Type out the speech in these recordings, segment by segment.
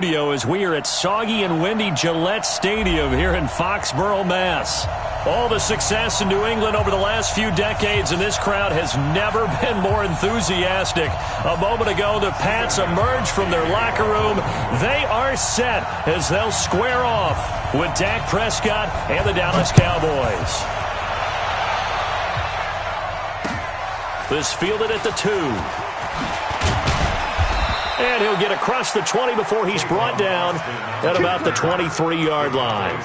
As we are at soggy and windy Gillette Stadium here in Foxborough, Mass. All the success in New England over the last few decades, and this crowd has never been more enthusiastic. A moment ago, the Pats emerged from their locker room. They are set as they'll square off with Dak Prescott and the Dallas Cowboys. This fielded at the 2. And he'll get across the 20 before he's brought down at about the 23-yard line.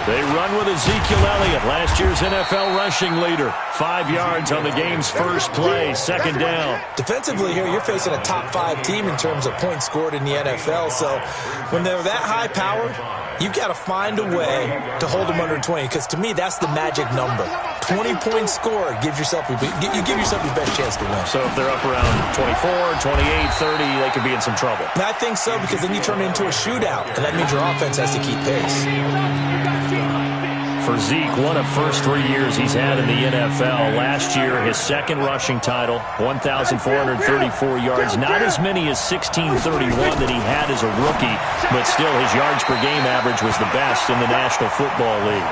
They run with Ezekiel Elliott, last year's NFL rushing leader. 5 yards on the game's first play, second down. Defensively here, you're facing a top-5 team in terms of points scored in the NFL. So when they're that high-powered, you've got to find a way to hold them under 20. Because to me, that's the magic number. 20 points scored gives yourself your best chance to win. So if they're up around 24, 28, 30, they could be in some trouble. I think so, because then you turn it into a shootout, and that means your offense has to keep pace. For Zeke, one of first 3 years he's had in the NFL. Last year, his second rushing title, 1,434 yards. Not as many as 1,631 that he had as a rookie, but still his yards per game average was the best in the National Football League.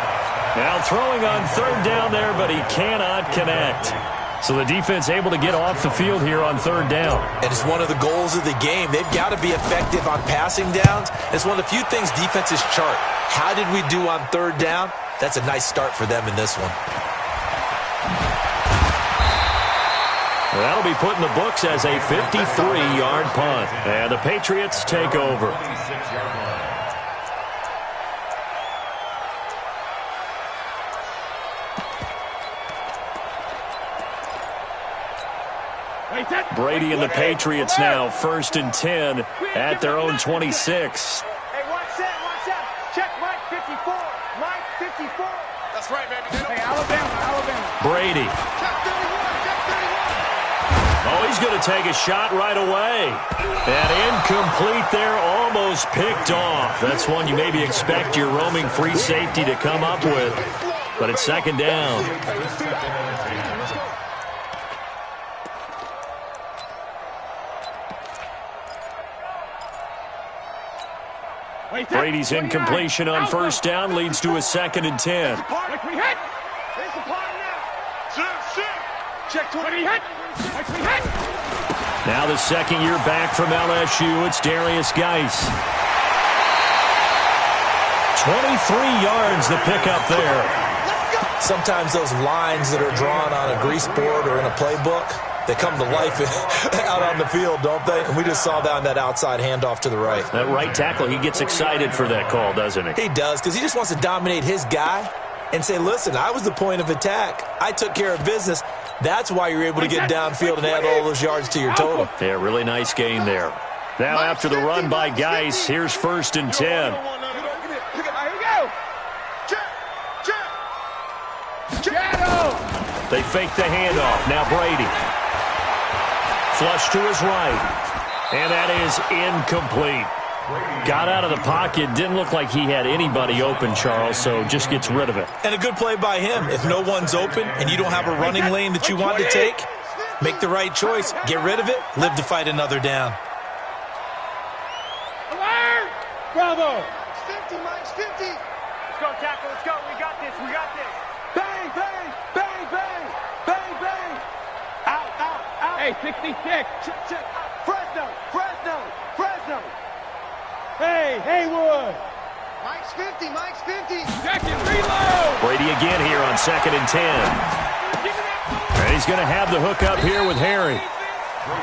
Now throwing on third down there, but he cannot connect. So the defense able to get off the field here on third down. And it's one of the goals of the game. They've got to be effective on passing downs. It's one of the few things defenses chart. How did we do on third down? That's a nice start for them in this one. Well, that'll be put in the books as a 53-yard punt. And the Patriots take over. Brady and the Patriots now 1st and 10 at their own 26. Hey, watch that. Check Mike 54. Mike 54. That's right, baby. Hey, Alabama. Brady. Check 31. Check 31. Oh, he's going to take a shot right away. And incomplete there, almost picked off. That's one you maybe expect your roaming free safety to come up with. But it's second down. Brady's incompletion on first down leads to a 2nd and 10. Now the second year back from LSU, it's Darius Geis. 23 yards the pickup there. Sometimes those lines that are drawn on a grease board or in a playbook, they come to life out on the field, don't they? And we just saw that on that outside handoff to the right. That right tackle, he gets excited for that call, doesn't he? He does, because he just wants to dominate his guy and say, listen, I was the point of attack. I took care of business. That's why you're able to get downfield and add all those yards to your total. Yeah, really nice gain there. Now after the run by Geis, here's 1st and 10. They fake the handoff. Now Brady. Flush to his right. And that is incomplete. Got out of the pocket. Didn't look like he had anybody open, Charles, so just gets rid of it. And a good play by him. If no one's open and you don't have a running lane that you want to take, make the right choice. Get rid of it. Live to fight another down. Alert! Bravo! 50, Mike's 50. Let's go, tackle. Let's go. We got this. Bang, bang, bang, bang, bang, bang. Out. Hey, 66. Check. Fresno. Hey, Haywood. Mike's 50. Second reload. Brady again here on 2nd and 10. And he's going to have the hook up here with Harry.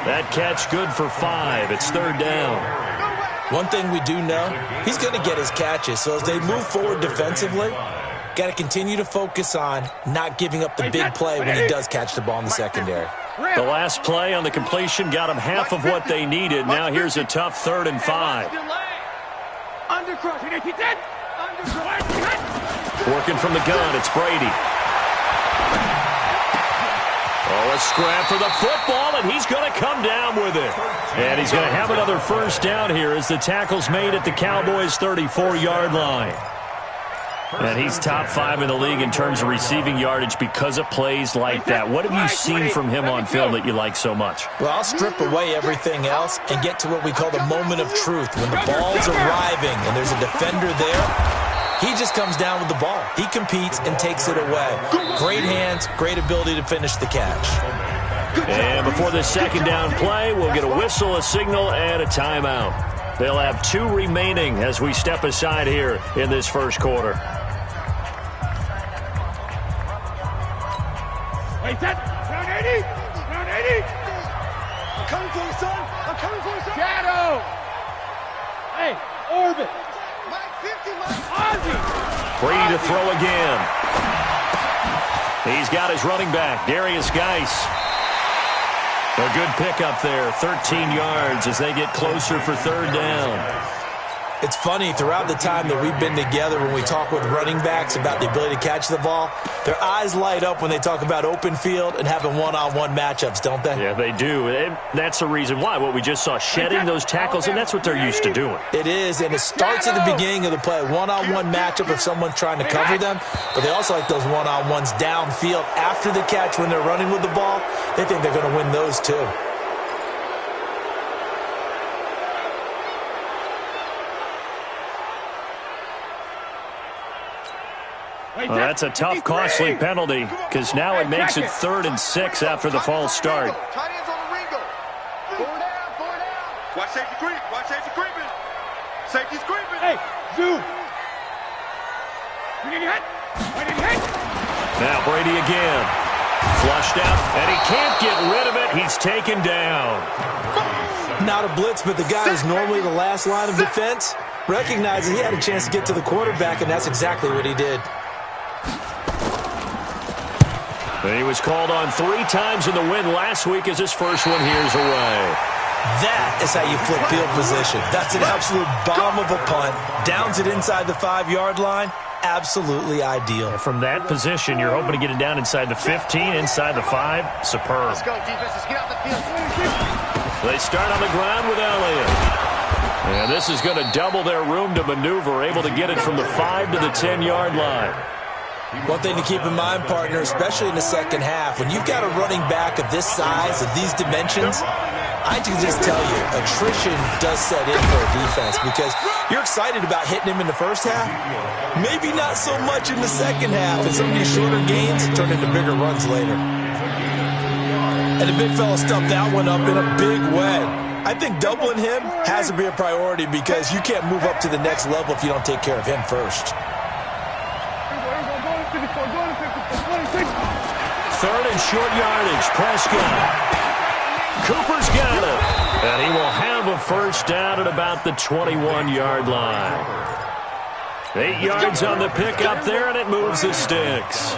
That catch good for 5. It's 3rd down. One thing we do know, he's going to get his catches. So as they move forward defensively, got to continue to focus on not giving up the big play when he does catch the ball in the secondary. The last play on the completion got him half of what they needed. Now here's a tough 3rd and 5. Working from the gun, it's Brady. Oh, a scrap for the football, and he's going to come down with it. And he's going to have another first down here as the tackle's made at the Cowboys' 34-yard line. And he's top 5 in the league in terms of receiving yardage because of plays like that. What have you seen from him on film that you like so much? Well, I'll strip away everything else and get to what we call the moment of truth. When the ball's arriving and there's a defender there, he just comes down with the ball. He competes and takes it away. Great hands, great ability to finish the catch. And before the second down play, we'll get a whistle, a signal, and a timeout. They'll have 2 remaining as we step aside here in this first quarter. Wait, that. Round 80. Round 80. I'm coming for you, son. I'm coming for you, son. Shadow. Hey, orbit. Mike 50, Mike. Ozzy. Brady to throw again. He's got his running back, Darius Geis. A good pickup there, 13 yards as they get closer for third down. It's funny, throughout the time that we've been together when we talk with running backs about the ability to catch the ball, their eyes light up when they talk about open field and having one-on-one matchups, don't they? Yeah, they do. And that's the reason why. What we just saw, shedding those tackles, and that's what they're used to doing. It is, and it starts at the beginning of the play. One-on-one matchup if someone's trying to cover them, but they also like those one-on-ones downfield after the catch when they're running with the ball. They think they're going to win those too. Well, that's a tough, costly penalty because now it makes it 3rd and 6 after the false start. Tight ends on the Ringo. 4 down, 4 down. Watch safety creep. Watch safety creeping. Safety's creeping. Hey, zoom. We didn't hit. We didn't hit. Now Brady again. Flushed out, and he can't get rid of it. He's taken down. Not a blitz, but the guy who's normally the last line of defense recognizes he had a chance to get to the quarterback, and that's exactly what he did. He was called on 3 times in the win last week as his first one here's away. That is how you flip field position. That's an absolute bomb of a punt. Downs it inside the 5-yard line. Absolutely ideal. From that position, you're hoping to get it down inside the 15, inside the 5. Superb. Let's go, defense. Let's get out the field. They start on the ground with Elliott. And this is going to double their room to maneuver, able to get it from the 5 to the 10-yard line. One thing to keep in mind, partner, especially in the second half, when you've got a running back of this size, of these dimensions, I can just tell you, attrition does set in for a defense because you're excited about hitting him in the first half. Maybe not so much in the second half, and some of these shorter gains turn into bigger runs later. And the big fella stuffed that one up in a big way. I think doubling him has to be a priority because you can't move up to the next level if you don't take care of him first. 3rd and short yardage. Prescott. Cooper's got it. And he will have a first down at about the 21-yard line. 8 yards on the pickup there, and it moves the sticks.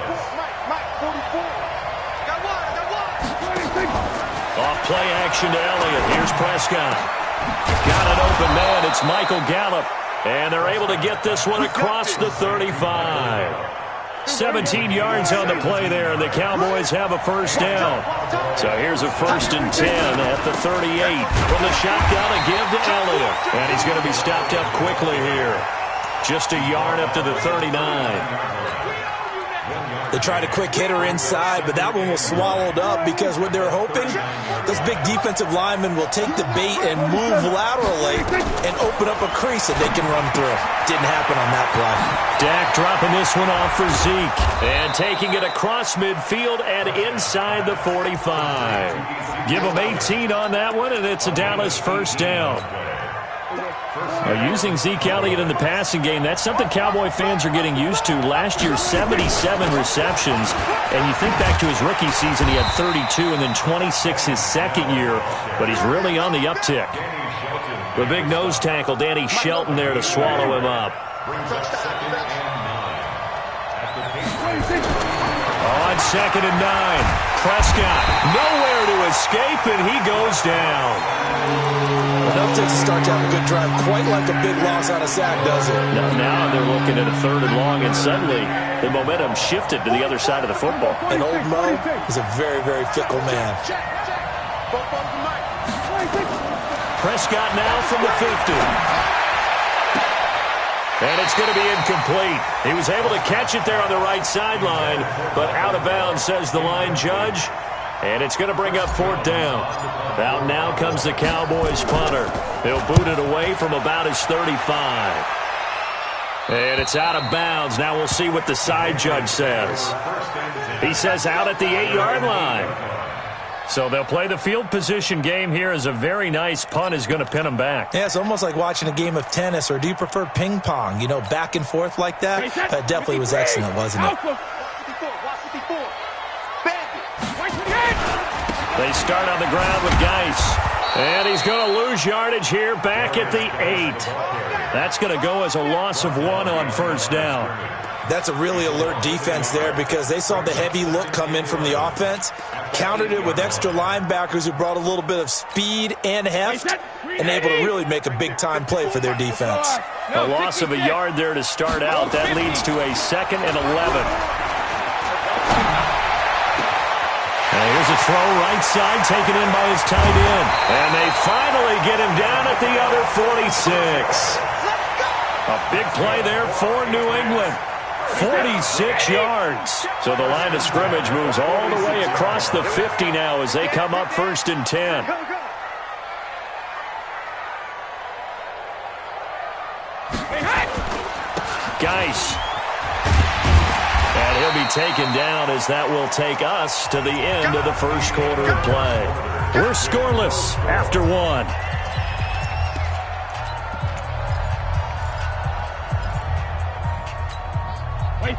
Off play action to Elliott. Here's Prescott. Got an open man. It's Michael Gallup. And they're able to get this one across the 35. 17 yards on the play there, and the Cowboys have a first down. So here's a 1st and 10 at the 38. From the shotgun, a give to Elliott. And he's going to be stopped up quickly here. Just a yard up to the 39. They tried a quick hitter inside, but that one was swallowed up because what they're hoping, those big defensive linemen will take the bait and move laterally and open up a crease that they can run through. Didn't happen on that play. Dak dropping this one off for Zeke and taking it across midfield and inside the 45. Give him 18 on that one, and it's a Dallas first down. Using Zeke Elliott in the passing game, that's something Cowboy fans are getting used to. Last year, 77 receptions, and you think back to his rookie season, he had 32 and then 26 his second year, but he's really on the uptick. The big nose tackle, Danny Shelton there to swallow him up. On 2nd and 9, Prescott, nowhere to escape, and he goes down. Enough takes to start to have a good drive, quite like a big loss on a sack, does it? Now they're looking at a 3rd and long, and suddenly the momentum shifted to the other side of the football. And old Mo is a very, very fickle man. Prescott now from the 50. And it's going to be incomplete. He was able to catch it there on the right sideline, but out of bounds, says the line judge. And it's going to bring up 4th down. Out now comes the Cowboys punter. He'll boot it away from about his 35. And it's out of bounds. Now we'll see what the side judge says. He says out at the 8-yard line. So they'll play the field position game here as a very nice punt is going to pin them back. Yeah, it's almost like watching a game of tennis, or do you prefer ping pong? You know, back and forth like that? That definitely was excellent, wasn't it? They start on the ground with Geis. And he's going to lose yardage here back at the 8. That's going to go as a loss of 1 on 1st down. That's a really alert defense there because they saw the heavy look come in from the offense, countered it with extra linebackers who brought a little bit of speed and heft, and able to really make a big-time play for their defense. A loss of a yard there to start out. That leads to a 2nd and 11. And here's a throw right side taken in by his tight end. And they finally get him down at the other 46. A big play there for New England. 46 yards. So the line of scrimmage moves all the way across the 50 now as they come up 1st and 10. Geis. And he'll be taken down as that will take us to the end of the 1st quarter of play. We're scoreless after 1.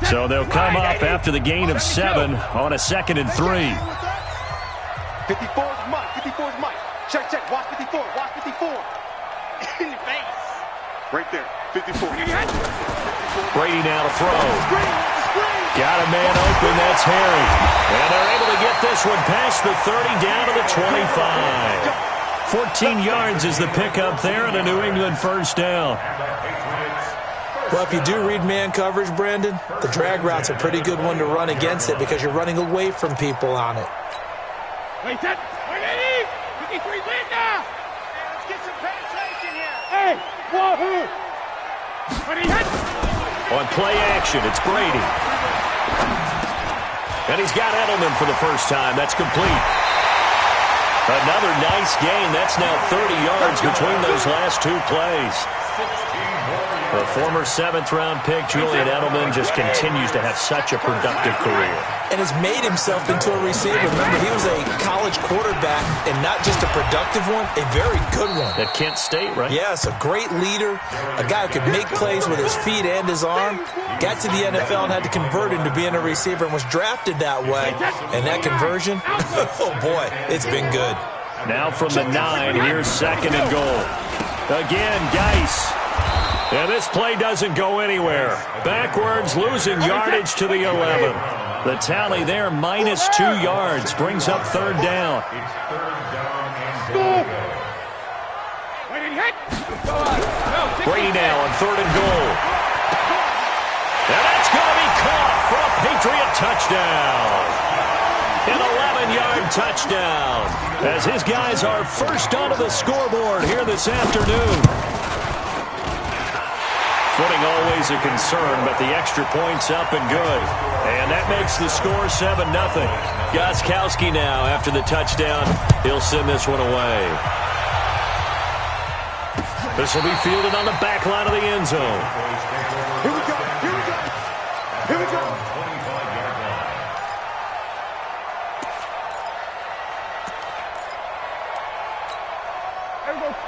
So they'll come up after the gain of 7 on a 2nd and 3. 54 is Mike. 54 is Mike. Check, check. Watch 54. Watch 54. In the face. Right there. 54. Brady now to throw. Got a man open. That's Harry. And they're able to get this one past the 30 down to the 25. 14 yards is the pickup there and a New England 1st down. Well, if you do read man coverage, Brandon, the drag route's a pretty good one to run against it because you're running away from people on it. Wait, that. 53 Linda. Let's get some penetration here. Hey, wahoo. On play action, it's Brady. And he's got Edelman for the first time. That's complete. Another nice gain. That's now 30 yards between those last 2 plays. The former 7th-round pick, Julian Edelman, just continues to have such a productive career. And has made himself into a receiver. Remember, he was a college quarterback, and not just a productive one, a very good one. At Kent State, right? Yes, a great leader, a guy who could make plays with his feet and his arm. Got to the NFL and had to convert into being a receiver and was drafted that way. And that conversion, oh boy, it's been good. Now from the 9, here's 2nd and goal. Again, Geis. And this play doesn't go anywhere. Backwards, losing yardage to the 11. The tally there, minus 2 yards, brings up 3rd down. Brady now on 3rd and goal. And that's going to be caught for a Patriot touchdown. An 11-yard touchdown. As his guys are first onto the scoreboard here this afternoon. Footing always a concern, but the extra point's up and good. And that makes the score 7-0. Gostkowski now, after the touchdown, he'll send this one away. This will be fielded on the back line of the end zone. Here we go. Here we go. Here we go.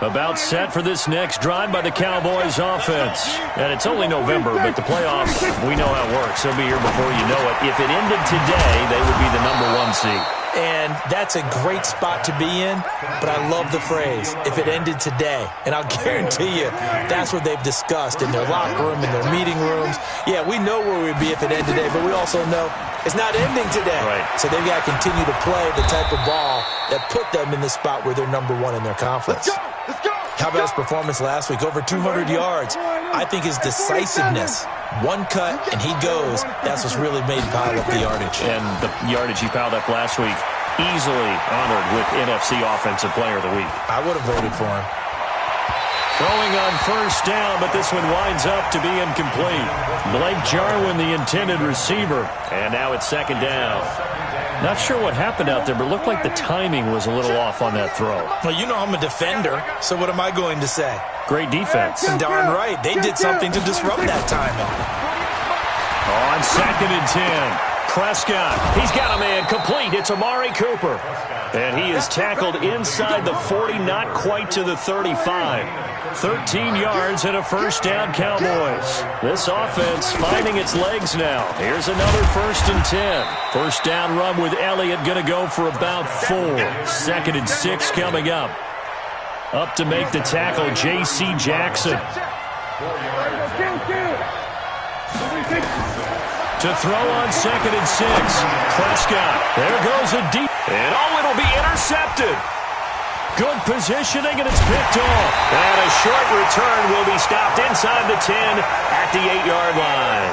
About set for this next drive by the Cowboys offense. And it's only November, but the playoffs, we know how it works. They'll be here before you know it. If it ended today, they would be the #1 seed. And that's a great spot to be in, but I love the phrase, if it ended today. And I'll guarantee you, that's what they've discussed in their locker room, in their meeting rooms. Yeah, we know where we'd be if it ended today, but we also know it's not ending today. Right. So they've got to continue to play the type of ball that put them in the spot where they're number one in their conference. Let's go! Let's go! How about his performance last week? Over 200 yards. I think his decisiveness, one cut and he goes, that's what's really made him pile up the yardage. And the yardage he piled up last week, easily honored with NFC Offensive Player of the Week. I would have voted for him. Throwing on first down, but this one winds up to be incomplete. Blake Jarwin, the intended receiver, and now it's second down. Not sure what happened out there, but it looked like the timing was a little off on that throw. Well, you know I'm a defender, so what am I going to say? Great defense. Darn right. They did something to disrupt that timing. On 2nd and 10. Prescott, he's got a man complete. It's Amari Cooper. And he is tackled inside the 40, not quite to the 35. 13 yards and a first down, Cowboys. This offense finding its legs now. Here's another 1st and 10. First down run with Elliott going to go for about 4. 2nd and 6 coming up. Up to make the tackle, J.C. Jackson. To throw on 2nd and 6. Prescott. There goes a deep. And it'll be intercepted. Good positioning, and it's picked off. And a short return will be stopped inside the 10 at the 8-yard line.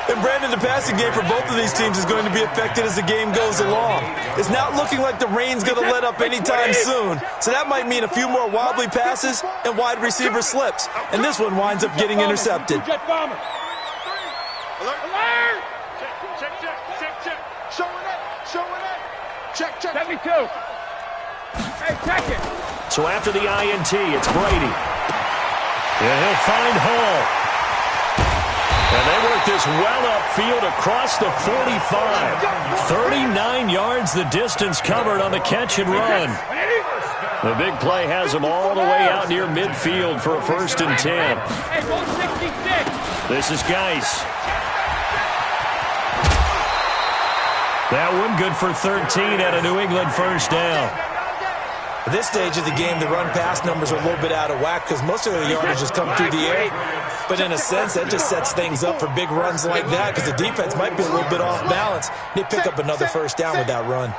And Brandon, the passing game for both of these teams is going to be affected as the game goes along. It's not looking like the rain's going to let up anytime soon. So that might mean a few more wobbly passes and wide receiver slips. And this one winds up getting intercepted. Jet bomber. Alert! Check. Showing it. Check. 72. Hey, check it. So after the INT, it's Brady. And he'll find Hall. And they work this well upfield across the 45. 39 yards the distance covered on the catch and run. The big play has them all the way out near midfield for a 1st and 10. Hey, 166. This is Geis. That one good for 13 at a New England first down. At this stage of the game, the run-pass numbers are a little bit out of whack because most of the yardage has come through the air. But in a sense, that just sets things up for big runs like that because the defense might be a little bit off balance. They pick up another first down with that run.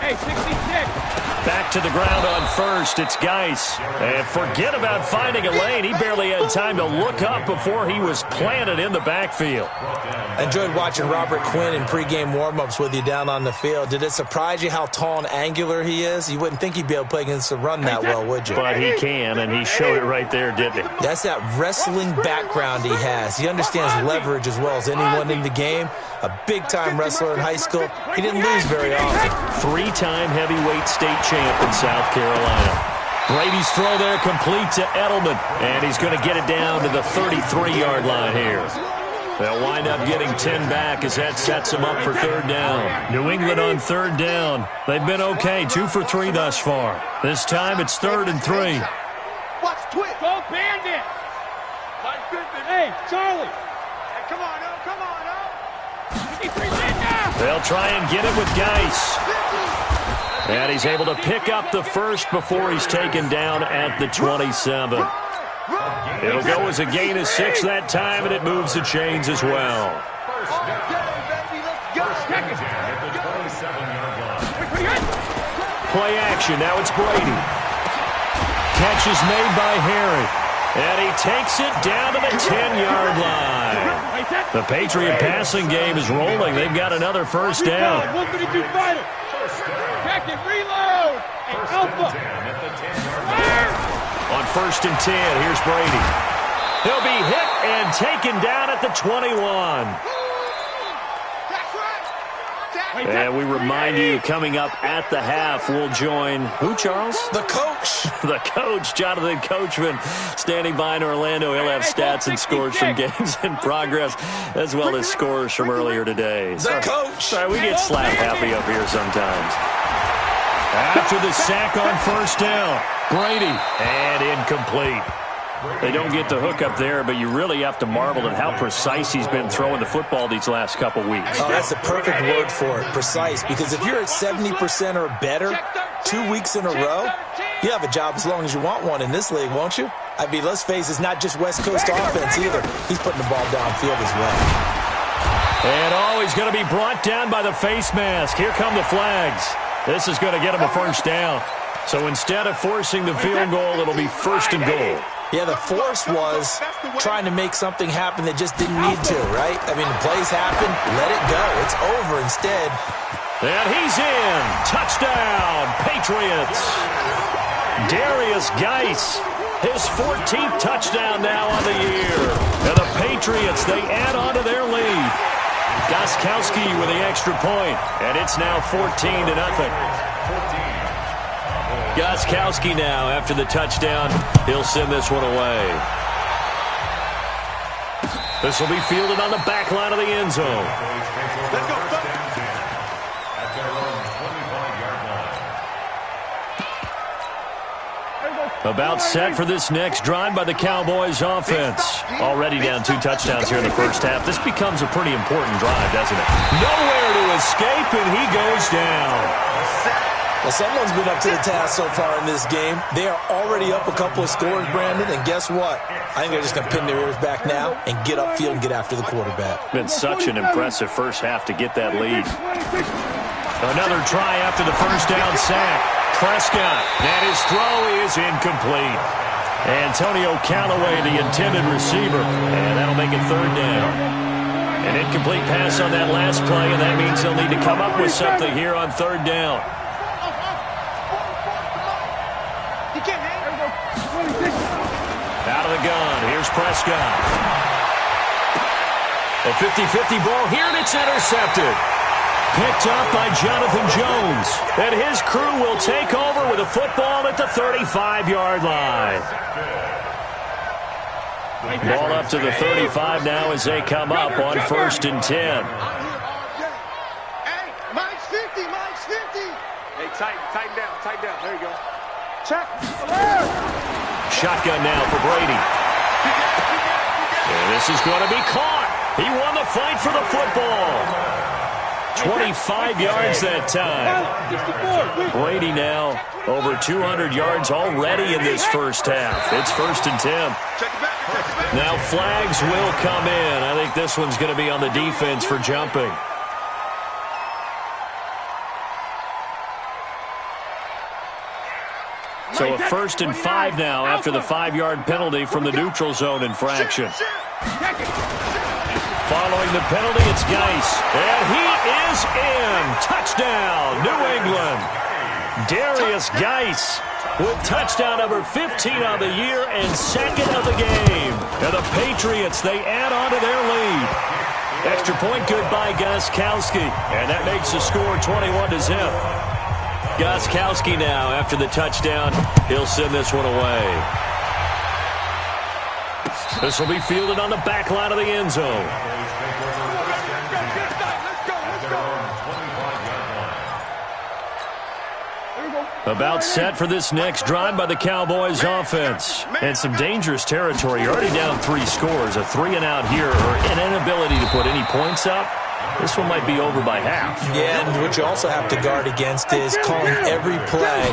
Hey, 66. Back to the ground on first. It's Geis. And forget about finding a lane. He barely had time to look up before he was planted in the backfield. I enjoyed watching Robert Quinn in pregame warm-ups with you down on the field. Did it surprise you how tall and angular he is? You wouldn't think he'd be able to play against the run that well, would you? But he can, and he showed it right there, didn't he? That's that wrestling background he has. He understands leverage as well as anyone in the game. A big-time wrestler in high school. He didn't lose very often. 3-time heavyweight state champ in South Carolina. Brady's throw there complete to Edelman, and he's going to get it down to the 33-yard line here. They'll wind up getting 10 back as that sets them up for 3rd down. New England on 3rd down. They've been okay, 2 for 3 thus far. This time it's 3rd and 3. Watch twist. Go bandit. Hey, Charlie. Hey, come on, oh. 53 Linda. They'll try and get it with Geis. And he's able to pick up the first before he's taken down at the 27. It'll go as a gain of 6 that time, and it moves the chains as well. Play action. Now it's Brady. Catch is made by Harry. And he takes it down to the 10-yard line. The Patriot passing game is rolling. They've got another first down. 152 fighter. Check it, reload. And Alpha. On 1st and 10, here's Brady. He'll be hit and taken down at the 21. And we remind you, coming up at the half, we'll join who, Charles? The coach. The coach, Jonathan Coachman, standing by in Orlando. He'll have stats and scores from games in progress, as well as scores from earlier today. The coach. Sorry, we get slap happy up here sometimes. After the sack on 1st down, Brady, and incomplete. They don't get the hook up there, but you really have to marvel at how precise he's been throwing the football these last couple weeks. Oh, that's the perfect word for it, precise. Because if you're at 70% or better 2 weeks in a row, you have a job as long as you want one in this league, won't you? I mean, let's face it, it's not just West Coast offense either. He's putting the ball downfield as well. And he's going to be brought down by the face mask. Here come the flags. This is going to get him a first down. So instead of forcing the field goal, it'll be 1st and goal. Yeah, the force was trying to make something happen that just didn't need to, right? I mean, the plays happen, let it go. It's over instead. And he's in. Touchdown, Patriots. Darius Geis, his 14th touchdown now on the year. And the Patriots, they add on to their lead. Gostkowski with the extra point, and it's now 14-0. Gostkowski now, after the touchdown, he'll send this one away. This will be fielded on the back line of the end zone. Let's go. About set for this next drive by the Cowboys offense. Already down 2 touchdowns here in the first half. This becomes a pretty important drive, doesn't it? Nowhere to escape, and he goes down. Well, someone's been up to the task so far in this game. They are already up a couple of scores, Brandon, and guess what? I think they're just going to pin their ears back now and get upfield and get after the quarterback. Been such an impressive first half to get that lead. Another try after the first down sack. Prescott, and his throw is incomplete. Antonio Callaway, the intended receiver, and that'll make it 3rd down. An incomplete pass on that last play, and that means they'll need to come up with something here on 3rd down. Out of the gun, here's Prescott. A 50-50 ball here, and it's intercepted. Picked up by Jonathan Jones. And his crew will take over with a football at the 35-yard line. Ball up to the 35 now as they come up on 1st and 10. Hey, Mike's 50, Mike's 50. Hey, tighten down. There you go. Check. Shotgun now for Brady. And this is going to be caught. He won the fight for the football. 25 yards that time. Brady now over 200 yards already in this first half. It's 1st and 10. Now flags will come in. I think this one's going to be on the defense for jumping. So a 1st and 5 now after the 5-yard penalty from the neutral zone infraction. Following the penalty, it's Geis. And he is in. Touchdown, New England. Darius Geis with touchdown number 15 on the year and 2nd of the game. And the Patriots, they add on to their lead. Extra point good by Gostkowski. And that makes the score 21-0. Gostkowski now, after the touchdown, he'll send this one away. This will be fielded on the back line of the end zone. About set for this next drive by the Cowboys offense. And some dangerous territory. You're already down 3 scores. A 3-and-out here, or an inability to put any points up. This one might be over by half. Yeah, and what you also have to guard against is calling every play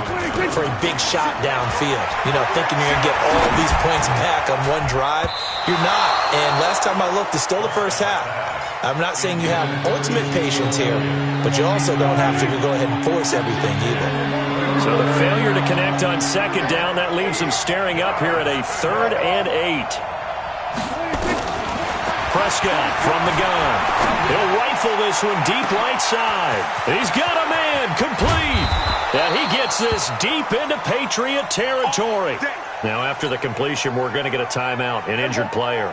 for a big shot downfield. You know, thinking you're going to get all these points back on one drive. You're not. And last time I looked, it's still the first half. I'm not saying you have ultimate patience here, but you also don't have to go ahead and force everything either. So the failure to connect on 2nd down, that leaves them staring up here at a 3rd and 8. Prescott from the gun. He'll rifle this one deep right side. He's got a man complete. And he gets this deep into Patriot territory. Now after the completion, we're going to get a timeout, an injured player.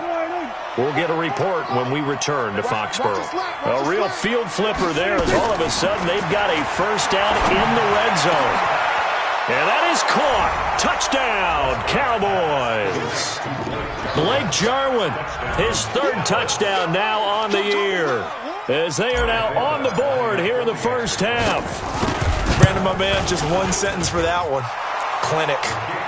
We'll get a report when we return to Foxborough. A real field flipper there as all of a sudden they've got a first down in the red zone. And that is caught. Touchdown, Cowboys. Blake Jarwin, his 3rd touchdown now on the year. As they are now on the board here in the first half. Brandon, my man, just one sentence for that one. Clinic.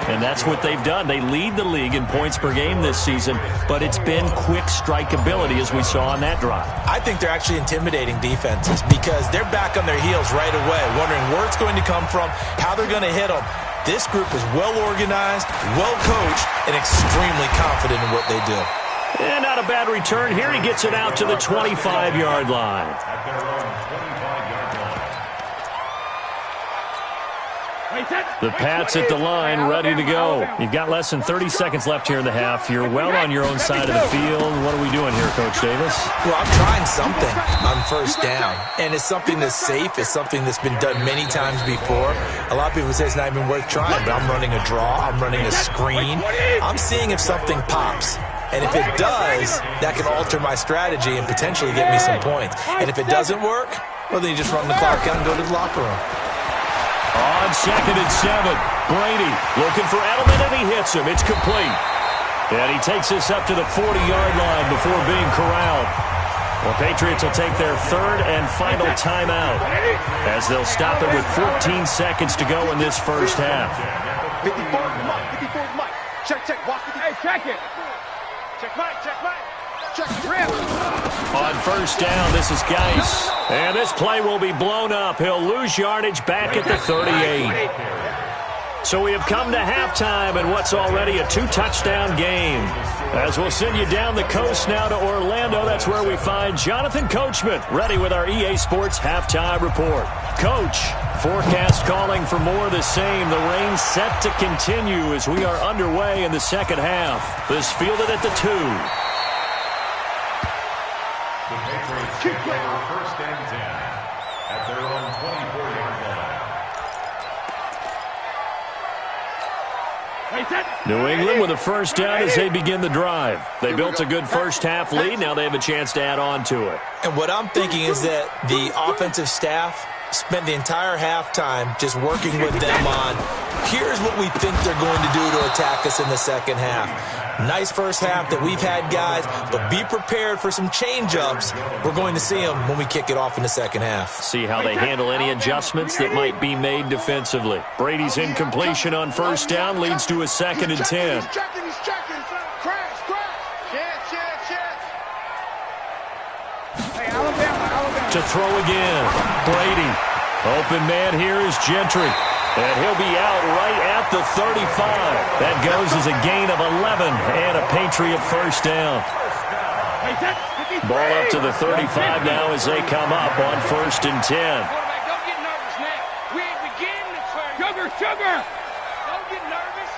And that's what they've done. They lead the league in points per game this season, but it's been quick strikeability as we saw on that drive. I think they're actually intimidating defenses because they're back on their heels right away, wondering where it's going to come from, how they're going to hit them. This group is well organized, well coached, and extremely confident in what they do. And not a bad return here. He gets it out to the 25-yard line. The Pats at the line, ready to go. You've got less than 30 seconds left here in the half. You're well on your own side of the field. What are we doing here, Coach Davis? Well, I'm trying something on first down, and it's something that's safe. It's something that's been done many times before. A lot of people say it's not even worth trying, but I'm running a draw. I'm running a screen. I'm seeing if something pops. And if it does, that can alter my strategy and potentially get me some points. And if it doesn't work, well, then you just run the clock out and go to the locker room. On 2nd and 7, Brady looking for Edelman, and he hits him. It's complete. And he takes this up to the 40-yard line before being corralled. Well, Patriots will take their third and final timeout as they'll stop it with 14 seconds to go in this first half. 54's Mike. Check. Watch it. Hey, check it. Check Mike. Check Rip. On first down, this is Geis. And this play will be blown up. He'll lose yardage back at the 38. So we have come to halftime in what's already a 2-touchdown game. As we'll send you down the coast now to Orlando, that's where we find Jonathan Coachman, ready with our EA Sports halftime report. Coach, forecast calling for more of the same. The rain set to continue as we are underway in the second half. This fielded at the 2. The Patriots take over first and 10 at their own 24-yard line. New England with a first down as they begin the drive. They built a good first half lead. Now they have a chance to add on to it. And what I'm thinking is that the offensive staff spent the entire halftime just working with them on, here's what we think they're going to do to attack us in the second half. Nice first half that we've had, guys, but be prepared for some change-ups. We're going to see them when we kick it off in the second half. See how they handle any adjustments that might be made defensively. Brady's incompletion on first down leads to a 2nd and 10. He's checking. Crash. Check. Hey, Alabama. To throw again. Brady. Open man here is Gentry. And he'll be out right at the 35. That goes as a gain of 11 and a Patriot first down. Ball up to the 35 now as they come up on 1st and 10. Don't get nervous now. We ain't beginning the turn. Sugar. Don't get nervous.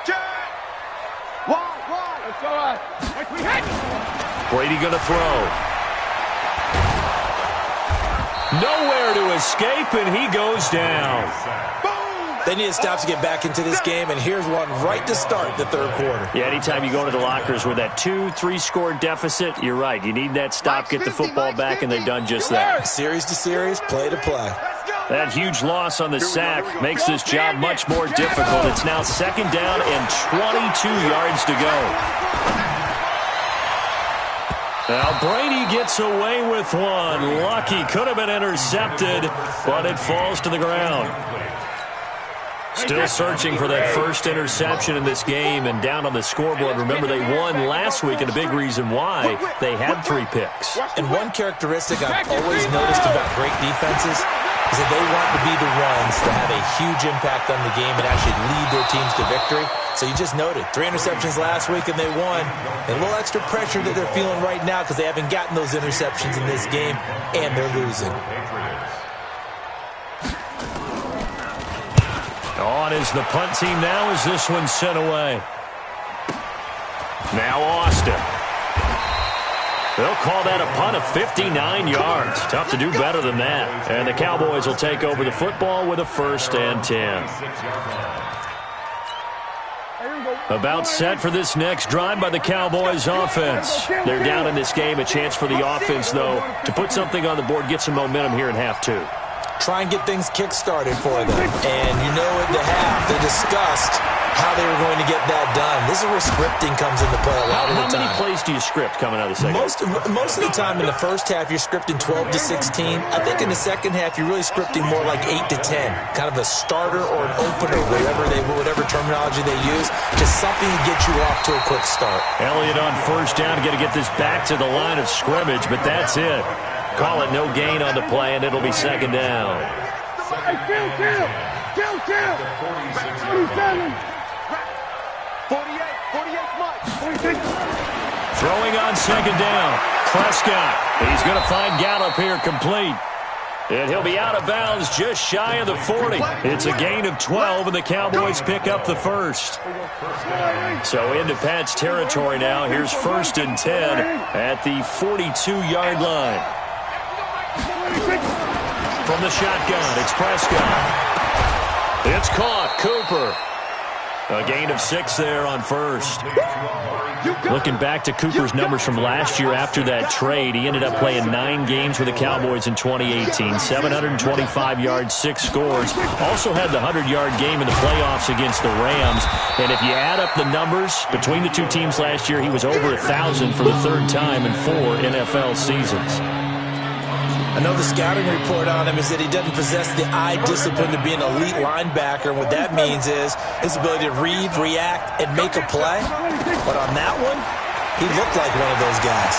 Jack. Wide. That's all right. We had Brady going to throw. Nowhere to escape, and he goes down. They need to stop to get back into this game, and here's one right to start the third quarter. Yeah, anytime you go into the lockers with that 2-3 score deficit, you're right. You need that stop, get the football back, and they've done just that. Series to series, play to play. That huge loss on the sack makes this job much more difficult. It's now 2nd down and 22 yards to go. Now Brady gets away with one. Lucky, could have been intercepted, but it falls to the ground. Still searching for that first interception in this game and down on the scoreboard. Remember, they won last week, and a big reason why they had 3 picks. And one characteristic I've always noticed about great defenses is that they want to be the ones to have a huge impact on the game and actually lead their teams to victory. So you just noted 3 interceptions last week and they won. And a little extra pressure that they're feeling right now because they haven't gotten those interceptions in this game and they're losing. On is the punt team now as this one's sent away. Now Austin. They'll call that a punt of 59 yards. Tough to do better than that. And the Cowboys will take over the football with a 1st and 10. About set for this next drive by the Cowboys offense. They're down in this game. A chance for the offense, though, to put something on the board, get some momentum here in half 2. Try and get things kick-started for them. And you know at the half, they discussed how they were going to get that done. This is where scripting comes into play a lot of the time. How many plays do you script coming out of the second? Most of the time in the first half, you're scripting 12 to 16. I think in the second half, you're really scripting more like 8 to 10. Kind of a starter or an opener, whatever terminology they use. Just something to get you off to a quick start. Elliott on first down, got to get this back to the line of scrimmage, but that's it. Call it no gain on the play, and it'll be second down. Kill. 47. 48 Mike. Throwing on second down. Prescott. He's going to find Gallup here complete. And he'll be out of bounds just shy of the 40. It's a gain of 12, and the Cowboys pick up the first. So into Pat's territory now. Here's 1st and 10 at the 42-yard line. From the shotgun, it's Prescott. It's caught. Cooper. A gain of 6 there on first. Looking back to Cooper's numbers from last year after that trade, he ended up playing 9 games with the Cowboys in 2018. 725 yards, 6 scores. Also had the 100-yard game in the playoffs against the Rams. And if you add up the numbers between the two teams last year, he was over 1,000 for the 3rd time in 4 NFL seasons. I know the scouting report on him is that he doesn't possess the eye discipline to be an elite linebacker. And what that means is his ability to read, react, and make a play. But on that one, he looked like one of those guys.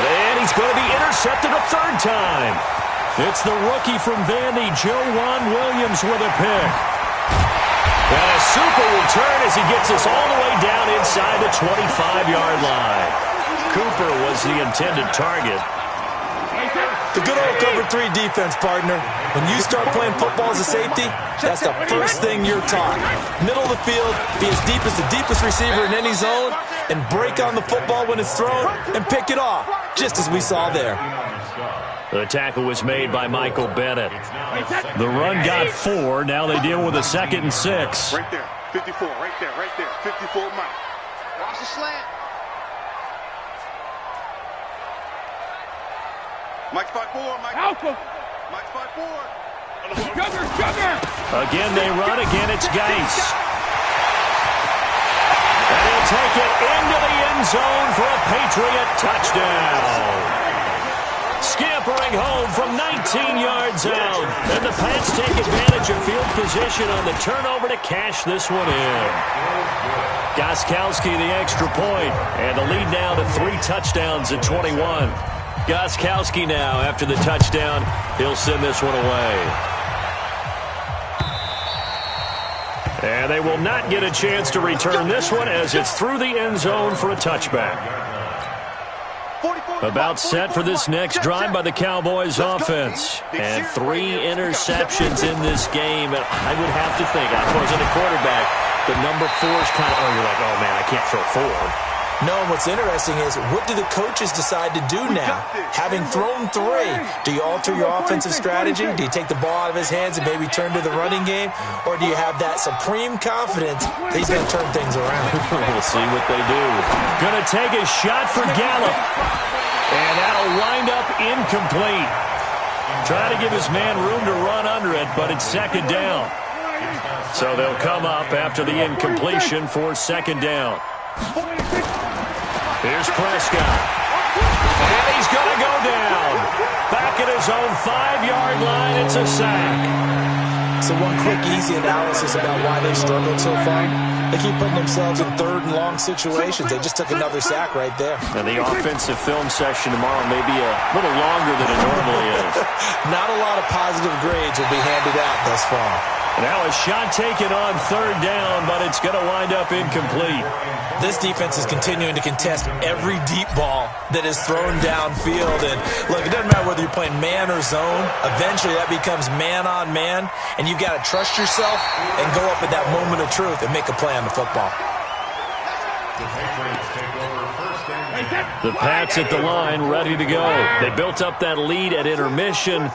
And he's going to be intercepted a 3rd time. It's the rookie from Vandy, Joejuan Williams, with a pick. And a super return as he gets us all the way down inside the 25-yard line. Cooper was the intended target. The good old cover 3 defense, partner. When you start playing football as a safety, that's the first thing you're taught. Middle of the field, be as deep as the deepest receiver in any zone, and break on the football when it's thrown and pick it off, just as we saw there. The tackle was made by Michael Bennett. The run got 4. Now they deal with a 2nd and 6. Right there, 54, right there. 54 Mike. Watch the slant. Mike's 5'4", Mike. Alpha. Mike's 5'4". Sugar. Again they run. Again it's Geis. And he'll take it into the end zone for a Patriot touchdown. Scampering home from 19 yards out. And the Pats take advantage of field position on the turnover to cash this one in. Gostkowski the extra point. And the lead now to 3 touchdowns at 21. Gostkowski now, after the touchdown, he'll send this one away. And they will not get a chance to return this one as it's through the end zone for a touchback. About set for this next drive by the Cowboys offense. And 3 interceptions in this game. And I would have to think, I wasn't a quarterback, but number 4 is kind of, you're like, oh man, I can't throw 4. No, what's interesting is, what do the coaches decide to do now? Having thrown 3, do you alter your offensive strategy? Do you take the ball out of his hands and maybe turn to the running game? Or do you have that supreme confidence that he's going to turn things around? We'll see what they do. Going to take a shot for Gallup. And that'll wind up incomplete. Trying to give his man room to run under it, but it's 2nd down. So they'll come up after the incompletion for 2nd down. Here's Prescott. And he's going to go down. Back at his own 5-yard line, it's a sack. So one quick, easy analysis about why they've struggled so far. They keep putting themselves in 3rd and long situations. They just took another sack right there. And the offensive film session tomorrow may be a little longer than it normally is. Not a lot of positive grades will be handed out thus far. Now a shot taken on 3rd down, but it's going to wind up incomplete. This defense is continuing to contest every deep ball that is thrown downfield. And look, it doesn't matter whether you're playing man or zone. Eventually that becomes man on man, and you've got to trust yourself and go up at that moment of truth and make a play on the football. The Pats at the line, ready to go. They built up that lead at intermission,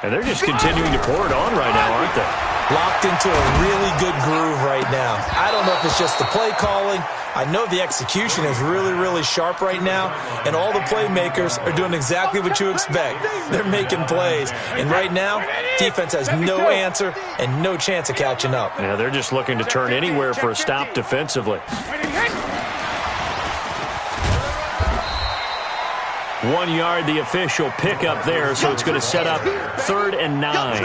and they're just continuing to pour it on right now, aren't they? Locked into a really good groove right now. I don't know if it's just the play calling. I know the execution is really, really sharp right now, and all the playmakers are doing exactly what you expect. They're making plays, and right now, defense has no answer and no chance of catching up. Yeah, they're just looking to turn anywhere for a stop defensively. 1 yard, the official pickup there, so it's going to set up 3rd and 9.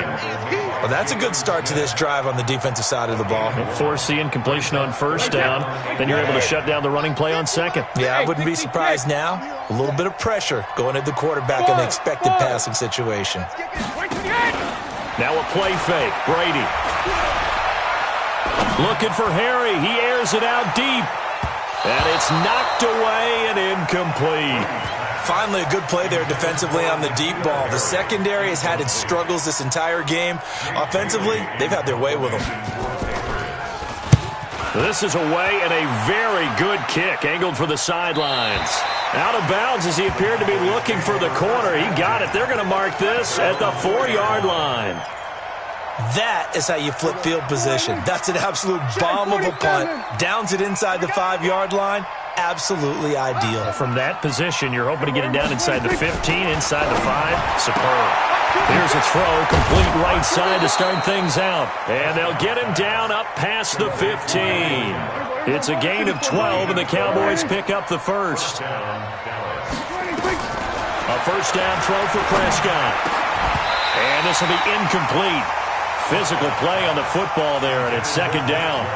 Well, that's a good start to this drive on the defensive side of the ball. Force the incompletion on 1st down, then you're able to shut down the running play on 2nd. Yeah, I wouldn't be surprised now. A little bit of pressure going at the quarterback in an expected passing situation. Now a play fake. Brady. Looking for Harry. He airs it out deep. And it's knocked away and incomplete. Finally, a good play there defensively on the deep ball. The secondary has had its struggles this entire game. Offensively, they've had their way with them. This is away and a very good kick, angled for the sidelines. Out of bounds as he appeared to be looking for the corner. He got it. They're going to mark this at the 4-yard line. That is how you flip field position. That's an absolute bomb of a punt. Downs it inside the 5-yard line. Absolutely ideal. From that position, you're hoping to get it down inside the 15, inside the 5. Superb. Here's a throw, complete right side to start things out. And they'll get him down up past the 15. It's a gain of 12, and the Cowboys pick up the first. A first down throw for Prescott. And this will be incomplete. Physical play on the football there, and it's 2nd down.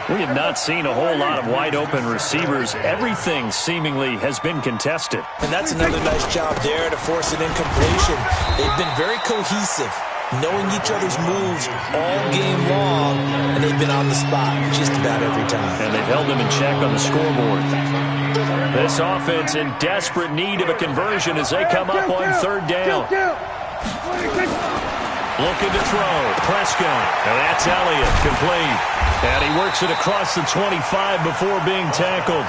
We have not seen a whole lot of wide-open receivers. Everything seemingly has been contested. And that's another nice job there to force an incompletion. They've been very cohesive, knowing each other's moves all game long, and they've been on the spot just about every time. And they've held them in check on the scoreboard. This offense in desperate need of a conversion as they come up on 3rd down. Looking to throw. Prescott. And that's Elliott. Complete. And he works it across the 25 before being tackled.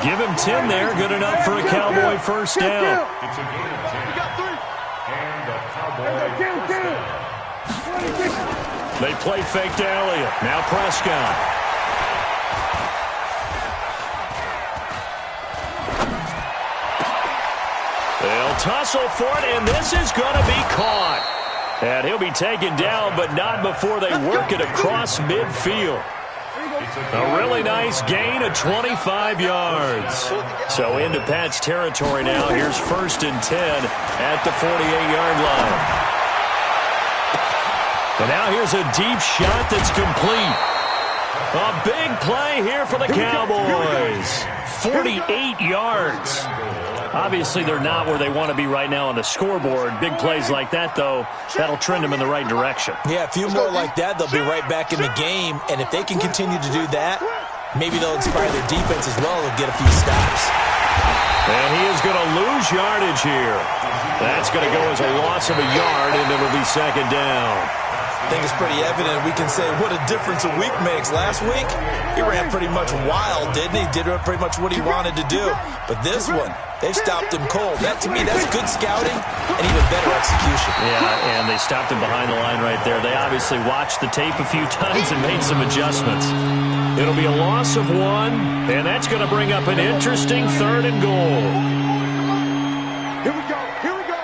Give him 10 there. Good enough for a Cowboy first down. It's a gain of 10. And the Cowboy first down. They play fake to Elliott. Now Prescott. They'll tussle for it, and this is going to be caught. And he'll be taken down, but not before they work it across midfield. A really nice gain of 25 yards. So into Pat's territory now. Here's 1st and 10 at the 48-yard line. And now here's a deep shot that's complete. A big play here for the Cowboys. 48 yards. Obviously, they're not where they want to be right now on the scoreboard. Big plays like that, though, that'll trend them in the right direction. Yeah, a few more like that, they'll be right back in the game. And if they can continue to do that, maybe they'll inspire their defense as well and get a few stops. And he is going to lose yardage here. That's going to go as a loss of a yard, and it'll be 2nd down. I think it's pretty evident. We can say what a difference a week makes. Last week, he ran pretty much wild, didn't he? Did pretty much what he wanted to do. But this one, they've stopped him cold. That, to me, that's good scouting and even better execution. Yeah, and they stopped him behind the line right there. They obviously watched the tape a few times and made some adjustments. It'll be a loss of 1, and that's going to bring up an interesting 3rd and goal. Here we go. Here we go.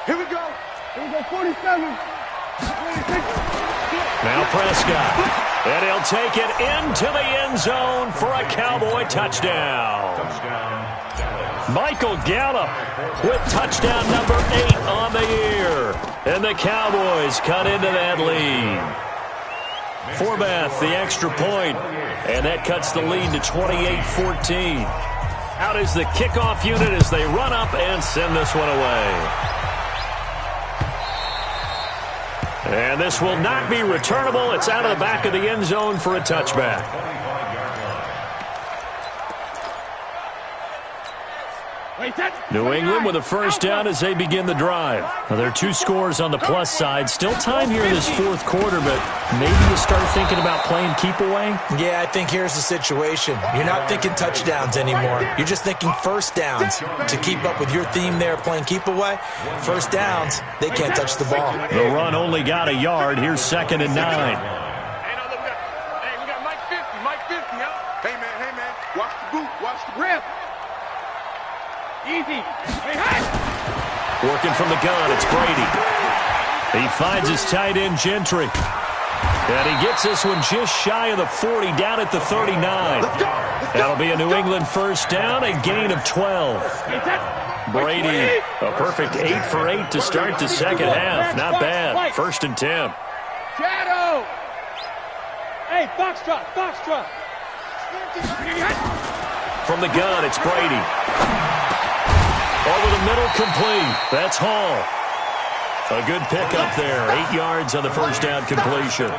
Here we go. Here we go. 47. Now Prescott, and he'll take it into the end zone for a Cowboy touchdown. Michael Gallup with touchdown number 8 on the year. And the Cowboys cut into that lead. Forbath, the extra point, and that cuts the lead to 28-14. Out is the kickoff unit as they run up and send this one away. And this will not be returnable. It's out of the back of the end zone for a touchback. New England with a first down as they begin the drive. Now, there are 2 scores on the plus side. Still time here in this 4th quarter, but maybe you start thinking about playing keep away? Yeah, I think here's the situation. You're not thinking touchdowns anymore. You're just thinking first downs. To keep up with your theme there, playing keep away, first downs, they can't touch the ball. The run only got a yard. Here's 2nd and 9. Hey, we got Mike 50, huh? Hey, man, watch the boot, watch the grip. Easy. Hey, hey! Working from the gun, it's Brady. He finds his tight end, Gentry. And he gets this one just shy of the 40, down at the 39. That'll be a New England first down, a gain of 12. Brady, a perfect 8 for 8 to start the second half. Not bad. 1st and 10. Shadow! Hey, Foxtrot! From the gun, it's Brady. Over the middle, complete. That's Hall. A good pickup there. 8 yards on the first down completion.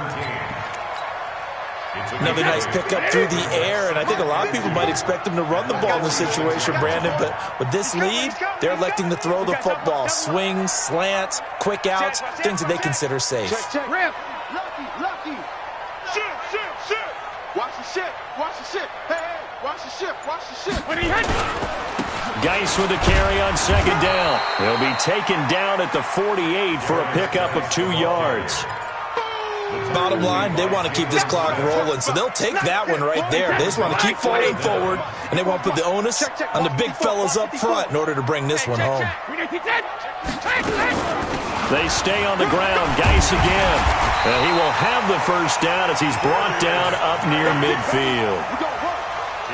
Another nice pickup through the air, and I think a lot of people might expect them to run the ball in this situation, Brandon, but with this lead, they're electing to throw the football. Swings, slants, quick outs, things that they consider safe. Rip! Lucky! Shit! Watch the shit! Hey! Watch the shit! When he hit! Geis with a carry on 2nd down. He'll be taken down at the 48 for a pickup of 2 yards. Bottom line, they want to keep this clock rolling, so they'll take that one right there. They just want to keep falling forward, and they want to put the onus on the big fellas up front in order to bring this one home. They stay on the ground. Geis again. And he will have the first down as he's brought down up near midfield.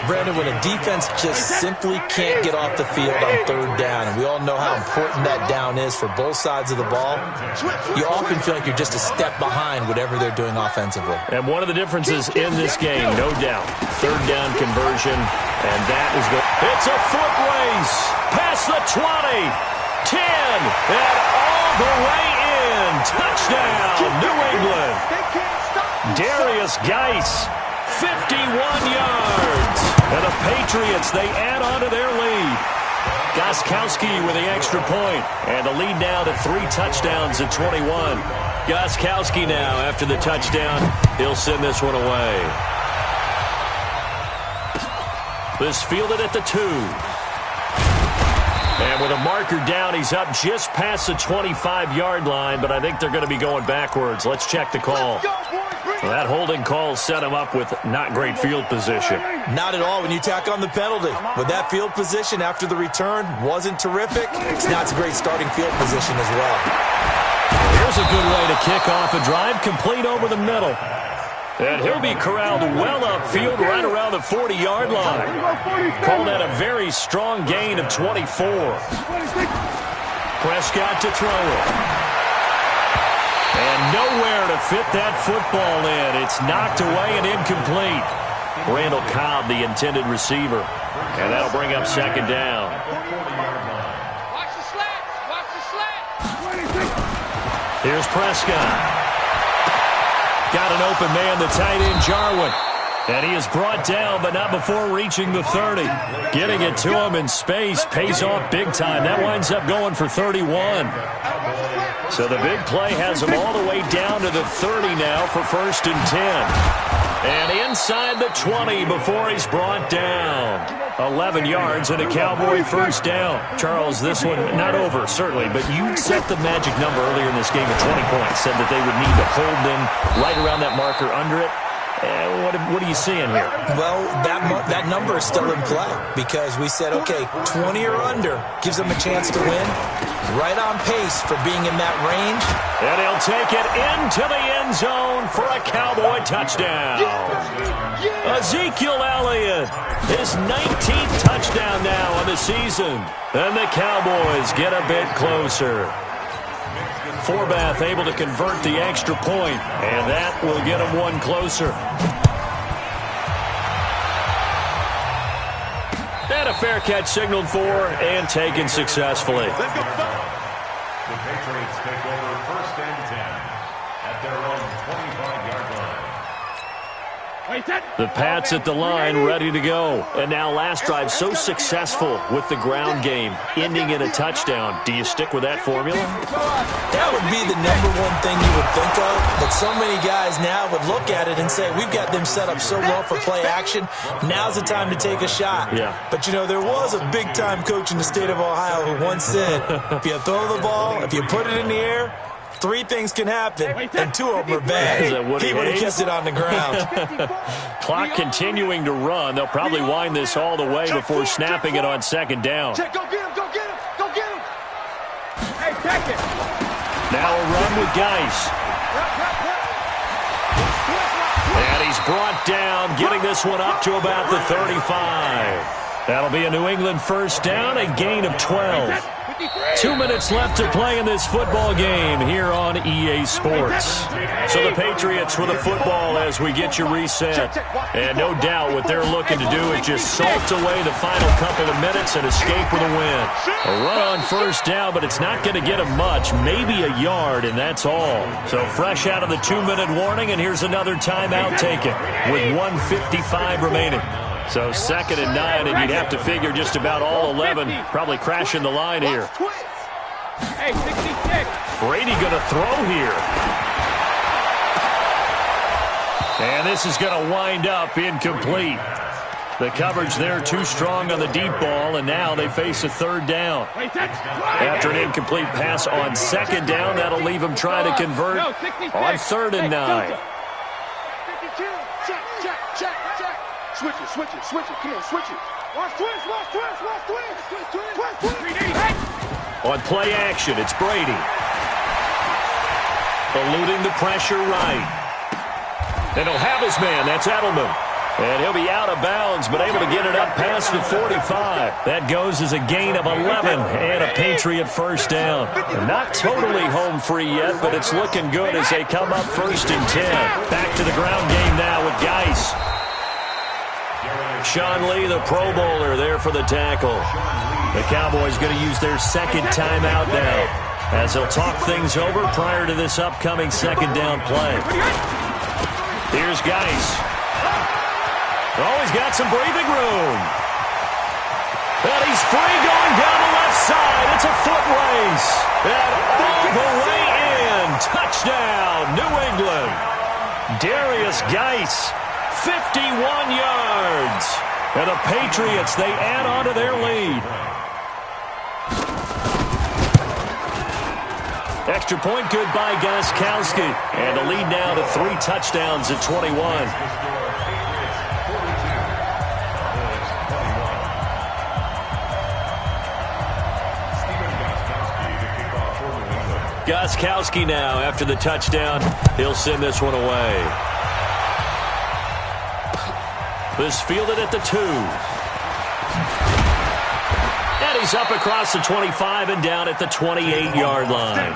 Brandon, when a defense just simply can't get off the field on 3rd down, and we all know how important that down is for both sides of the ball, you often feel like you're just a step behind whatever they're doing offensively. And one of the differences in this game, no doubt, 3rd down conversion, and that is good. It's a foot race past the 20, 10, and all the way in. Touchdown, New England. Darius Geis, 51 yards. And the Patriots, they add on to their lead. Gostkowski with the extra point. And the lead now to 3 touchdowns at 21. Gostkowski now, after the touchdown, he'll send this one away. This fielded at the 2. And with a marker down, he's up just past the 25-yard line, but I think they're going to be going backwards. Let's check the call. That holding call set him up with not great field position. Not at all when you tack on the penalty. With that field position after the return wasn't terrific, it's not a great starting field position as well. Here's a good way to kick off a drive, complete over the middle. And he'll be corralled well upfield right around the 40-yard line. Call that a very strong gain of 24. Prescott to throw it. And nowhere to fit that football in. It's knocked away and incomplete. Randall Cobb, the intended receiver. And that'll bring up 2nd down. Watch the slat! Here's Prescott. Got an open man, the tight end, Jarwin. And he is brought down, but not before reaching the 30. Getting it to him in space pays off big time. That winds up going for 31. So the big play has him all the way down to the 30 now for 1st and 10. And inside the 20 before he's brought down. 11 yards and a Cowboy first down. Charles, this one not over, certainly, but you set the magic number earlier in this game at 20 points. Said that they would need to hold them right around that marker under it. What are you seeing here? Well, that number is still in play because we said, okay, 20 or under gives them a chance to win. Right on pace for being in that range. And he'll take it into the end zone for a Cowboy touchdown. Ezekiel Elliott, his 19th touchdown now on the season. And the Cowboys get a bit closer. Forbath able to convert the extra point, and that will get him one closer. And a fair catch signaled for and taken successfully. The Patriots take over 1st and 10 at their own 25-yard line. The Pats at the line, ready to go. And now last drive so successful with the ground game, ending in a touchdown. Do you stick with that formula? That would be the #1 thing you would think of, but so many guys now would look at it and say, we've got them set up so well for play action, now's the time to take a shot. Yeah. But, you know, there was a big-time coach in the state of Ohio who once said, if you throw the ball, if you put it in the air, 3 things can happen, and 2 of them are bad. He would have kept it on the ground. Clock continuing to run. They'll probably wind this all the way before snapping it on second down. Go get him, go get him, go get him. Hey, take it. Now a run with Geis. And he's brought down, getting this one up to about the 35. That'll be a New England first down, a gain of 12. 2 minutes left to play in this football game here on EA Sports. So the Patriots with a football as we get you reset. And no doubt what they're looking to do is just salt away the final couple of minutes and escape with a win. A run on first down, but it's not going to get them much, maybe a yard, and that's all. So fresh out of the 2-minute warning, and here's another timeout taken with 1:55 remaining. So 2nd and 9, and you'd have to figure just about all 11 probably crashing the line here. Hey, 66. Brady going to throw here. And this is going to wind up incomplete. The coverage there too strong on the deep ball, and now they face a 3rd down. After an incomplete pass on 2nd down, that'll leave them trying to convert on 3rd and 9. 52. Check, check, check, check. Switch it, switch it, switch it. Come on, switch it. Watch twist, watch twist, watch twist. Twist, twist. On play action, it's Brady. Eluding the pressure right. And he'll have his man. That's Edelman. And he'll be out of bounds, but able to get it up past the 45. That goes as a gain of 11 and a Patriot first down. Not totally home free yet, but it's looking good as they come up 1st and 10. Back to the ground game now with Geis. Sean Lee, the Pro Bowler, there for the tackle. The Cowboys going to use their 2nd timeout now as they'll talk things over prior to this upcoming 2nd down play. Here's Geis. Oh, he's got some breathing room. And he's free going down the left side. It's a foot race. And all the way in. Touchdown, New England. Darius Geis. 51 yards. And the Patriots, they add on to their lead. Extra point good by Gostkowski. And the lead now to 3 touchdowns at 21. Gostkowski now after the touchdown. He'll send this one away. This fielded at the 2. And he's up across the 25 and down at the 28-yard line.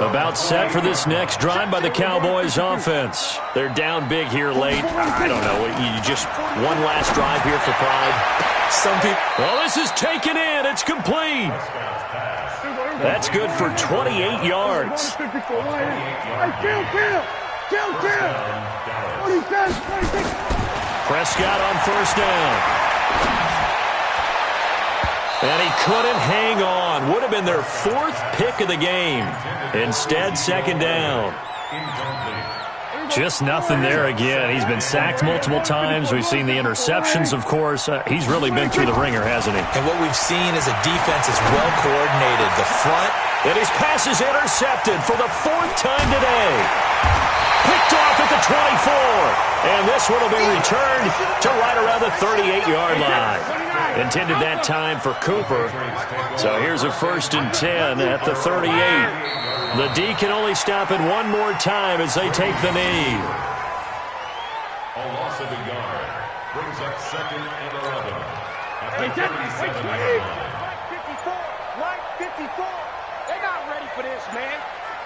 About set for this next drive by the Cowboys offense. They're down big here late. I don't know. You just one last drive here for pride. Some people. Well, this is taken in. It's complete. That's good for 28 yards. Prescott on first down. And he couldn't hang on. Would have been their 4th pick of the game. Instead, 2nd down. Just nothing there again. He's been sacked multiple times. We've seen the interceptions, of course. He's really been through the ringer, hasn't he? And what we've seen is a defense is well coordinated. The front. And his pass is intercepted for the 4th time today. Picked off at the 24. And this one will be returned to right around the 38-yard line. Intended that time for Cooper. So here's a 1st and 10 at the 38. The D can only stop it one more time as they take the knee. A loss of a yard brings up 2nd and 11. At the 37-yard line. Right 54. They're not ready for this, man.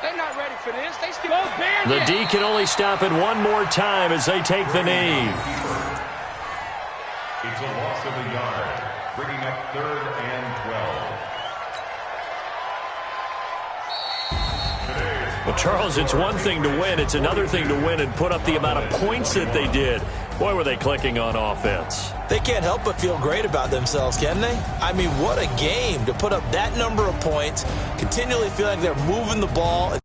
They're not ready for this. They still banned The D can only stop it one more time as they take the knee. It's a loss of a yard, bringing up 3rd and 12. Today's Well, Charles, it's one thing to win. It's another thing to win and put up the amount of points that they did. Boy, were they clicking on offense. They can't help but feel great about themselves, can they? I mean, what a game to put up that number of points, continually feeling like they're moving the ball.